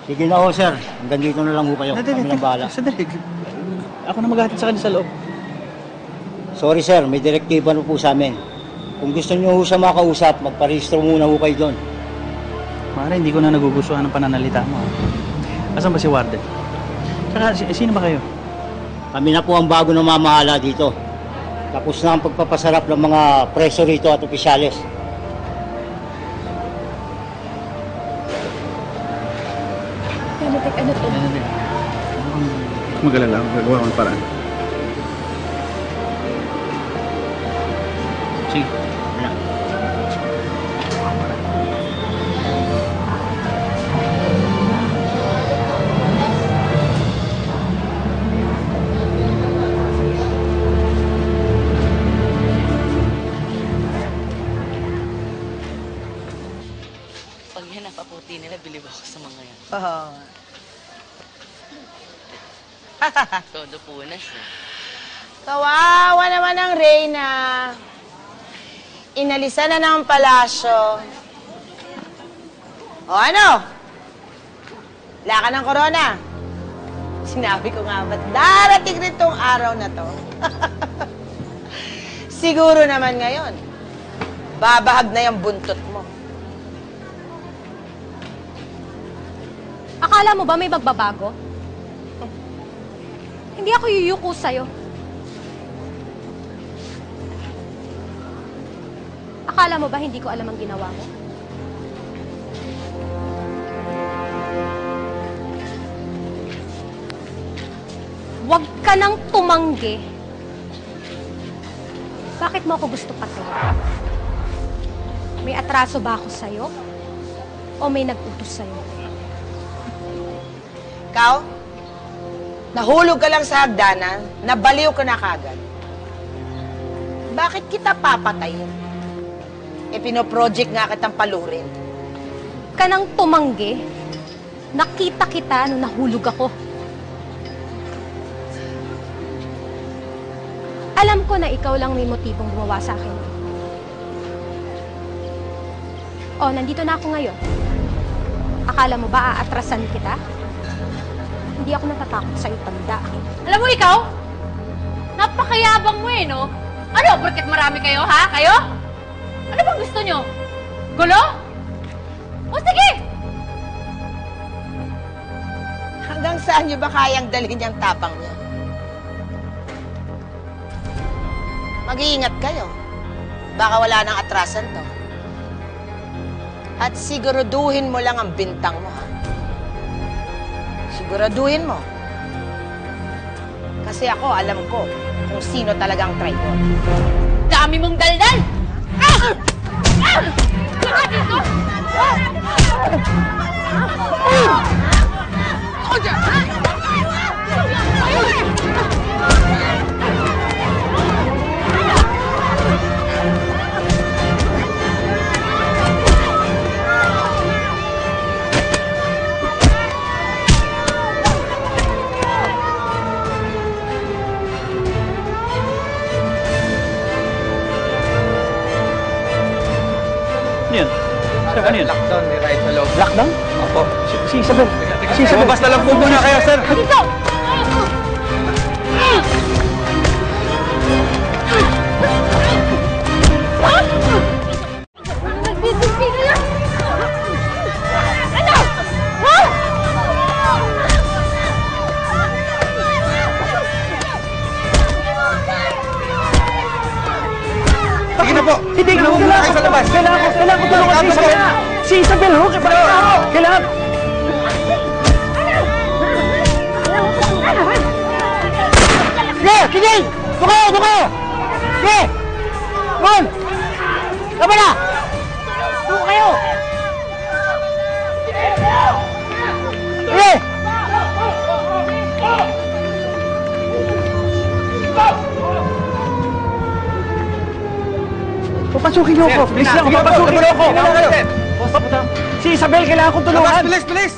Sige na ho, sir. Hanggang dito na lang ho kayo. Kami nang bahala. Sandali. Ako na maghahatid sa kanya sa loob. Sorry, sir. May direktiba na po sa amin. Kung gusto niyo ho siya makausap, magparehistro muna ho kayo doon. Mara, hindi ko na nagugustuhan ng pananalita mo. Asan ba si Warden? Saka, sino ba kayo? Kami na po ang bago na mamahala dito. Tapos na ang pagpapasarap ng mga preso rito at opisyales. Ano to? Magalala, gagawa ko ng paraan. Sige. Pag yan napaputi nila, bilib ako sa mga yan. Oo. Todo punas eh. Kawawa naman ang Reyna. Inalisan na ng palasyo. O ano? Wala ka ng corona? Sinabi ko nga ba't darating rin tong araw na to? Siguro naman ngayon, babahag na yung buntot mo. Akala mo ba may magbabago? Hindi ako yuyuko sa'yo. Akala mo ba hindi ko alam ang ginawa mo? Huwag ka nang tumanggi. Bakit mo ako gusto patayin? May atraso ba ako sa'yo? O may nag-utos sa'yo? Ikaw, nahulog ka lang sa hagdanan, nabaliw ka na kagad. Bakit kita papatayin? E pinoproject nga kitang palurin. Ka nang tumanggi, nakita kita nung nahulog ako. Alam ko na ikaw lang may motibong gumawa sa akin. Oh, nandito na ako ngayon. Akala mo ba aatrasan kita? Hindi ako natatakot sa'yo, tanda. Alam mo ikaw? Napakayabang mo eh, no? Ano, porket marami kayo, ha? Kayo? Ano bang gusto nyo? Gulo? O sige! Hanggang saan niyo ba kayang dalhin yung tapang niya? Mag-iingat kayo. Baka wala nang atrasan to. At siguraduhin mo lang ang bintang mo, ha? Siguraduhin mo. Kasi ako, alam ko kung sino talagang traitor. Dami mong daldal! Ah! Ah! Saka dito! Ako dyan! Yan. Sir, ano yun? Lockdown, may ride sa loob. Lockdown? Opo. Si Isabel. Si Isabel. Lumabas na lang po muna kayo, sir. Dito! Sige na po. Hindi ko Tulungan muna kayo sa labas. Kailangan ko tulungan si Isabel. Si Isabel, ho? Kailangan. Sige! Sige! Bukayo! Bukayo! Sige! Doon! Laban na! Doon kayo! Sige! Papasukin niyo ako. Please lang, papasukin niyo ako. Si Isabel, kailangan kong tulungan. Bilis, bilis!